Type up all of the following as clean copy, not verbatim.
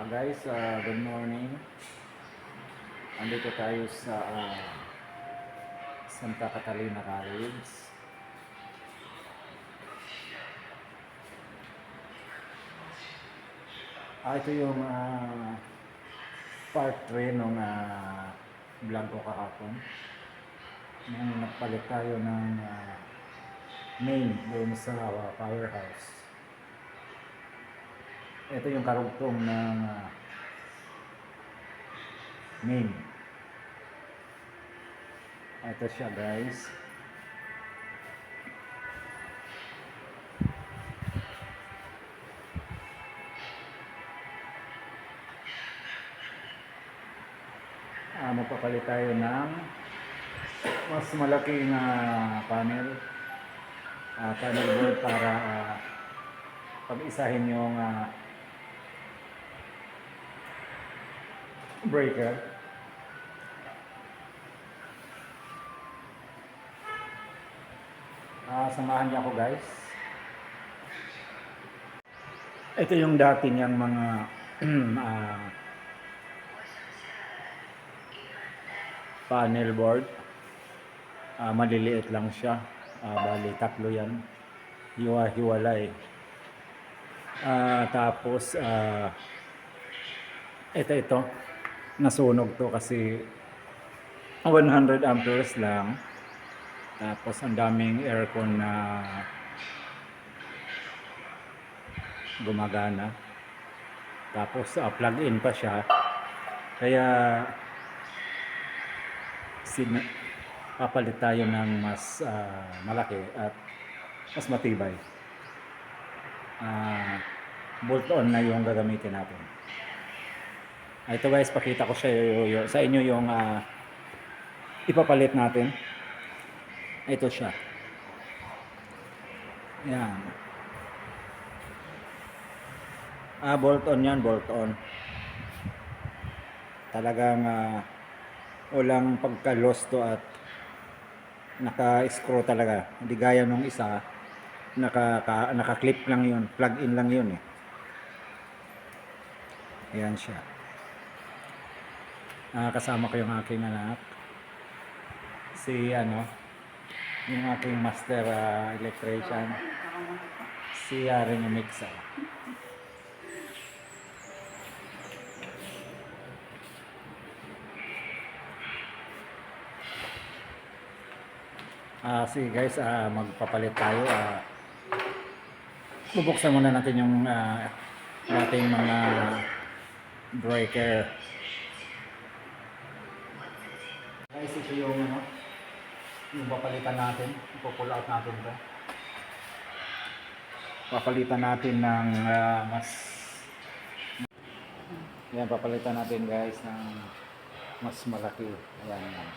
Guys, good morning. Andito tayo sa Santa Catalina College. Ito yung part 3 ng vlog ko kahapon. Nung nagpalit tayo ng main doon sa powerhouse. Ito yung karugtong ng main. Ito siya, guys. Magpapalit tayo ng mas malaking panel board para pag-isahin yung breaker. Samahan niyo ako, guys. Ito yung dati niyang mga panel board. Maliliit lang siya. Bali, tatlo yan. Hiwa-hiwalay. Tapos, ito. Nasunog to kasi 100 amperes lang. Tapos, ang daming aircon na gumagana. Tapos, plug-in pa siya. Kaya, papalit tayo ng mas malaki at mas matibay. Bolt-on na yung gagamitin natin. Ito, guys, pakita ko sa inyo yung ipapalit natin. Ito siya. Yan. Bolt-on yan, bolt-on. Talagang walang pagka-lost to at naka-screw talaga. Hindi gaya nung isa, naka-clip lang yun, plug-in lang yun eh. Ayan siya. Kasama ko yung aking anak. Yung aking master electrician. Si Rene Mixa. Sige, guys, magpapalit tayo. Bubuksan muna natin yung ating mga breaker. Guys, ito yung papalitan natin. Ipo-pull out natin ito. Papalitan natin ng yan, papalitan natin, guys, ng mas malaki. Ayan.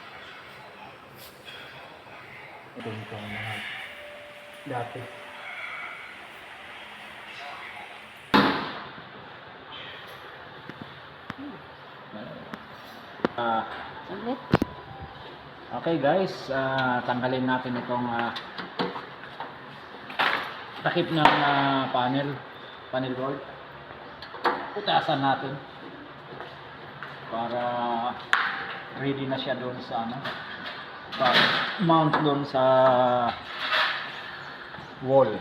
Ito yung mga dati. Okay, guys, tanggalin natin itong takip ng panel board. Putasan natin para ready na siya doon sa mount doon sa wall.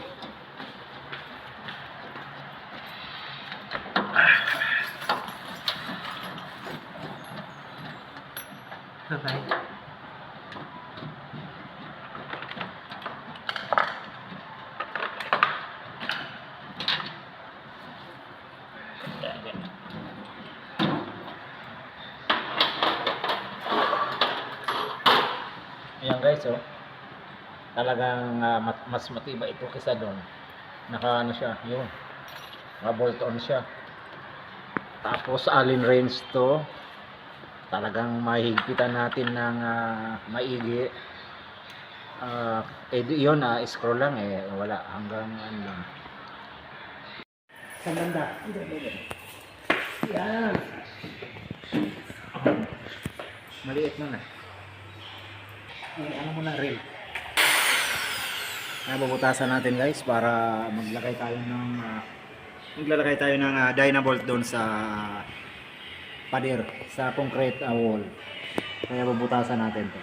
Okay. Ayan, guys, talagang mas matibay ito kaysa doon. Siya, yun. Bolt on siya. Tapos allen wrench to. Talagang mahigpitan natin ng maigi. Yun, scroll lang wala hanggang lang. Sa banda. Yan. Maliit na. Ano mo na rin. Nabubutasan natin guys para maglalagay tayo ng dynabolt doon sa pader, sa concrete wall. Kaya bubutasan natin to.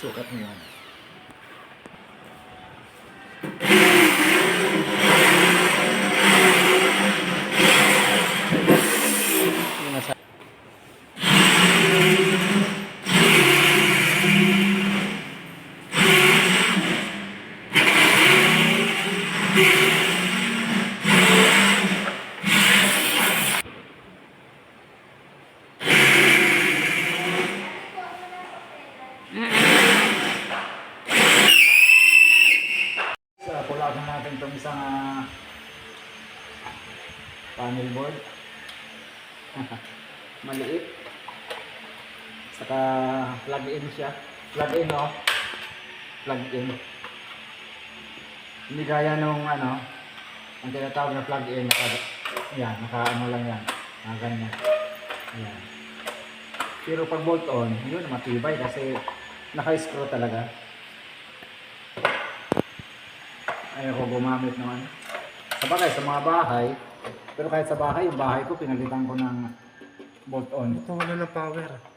Sukat mo yan. Yung nasa pulakan natin itong isang panel board. Maliit. Saka plug in siya. Plug in, oh. Plug in. Hindi gaya nung ang tinatawag na plug in. Naka ano lang yan. Ganyan. Ayan. Pero pag bolt on, yun matibay kasi naka-screw talaga. Ayaw ko gumamit naman. Sabagay sa mga bahay, pero kahit sa bahay, yung bahay ko pinalitan ko ng bolt on. Ito wala ng power.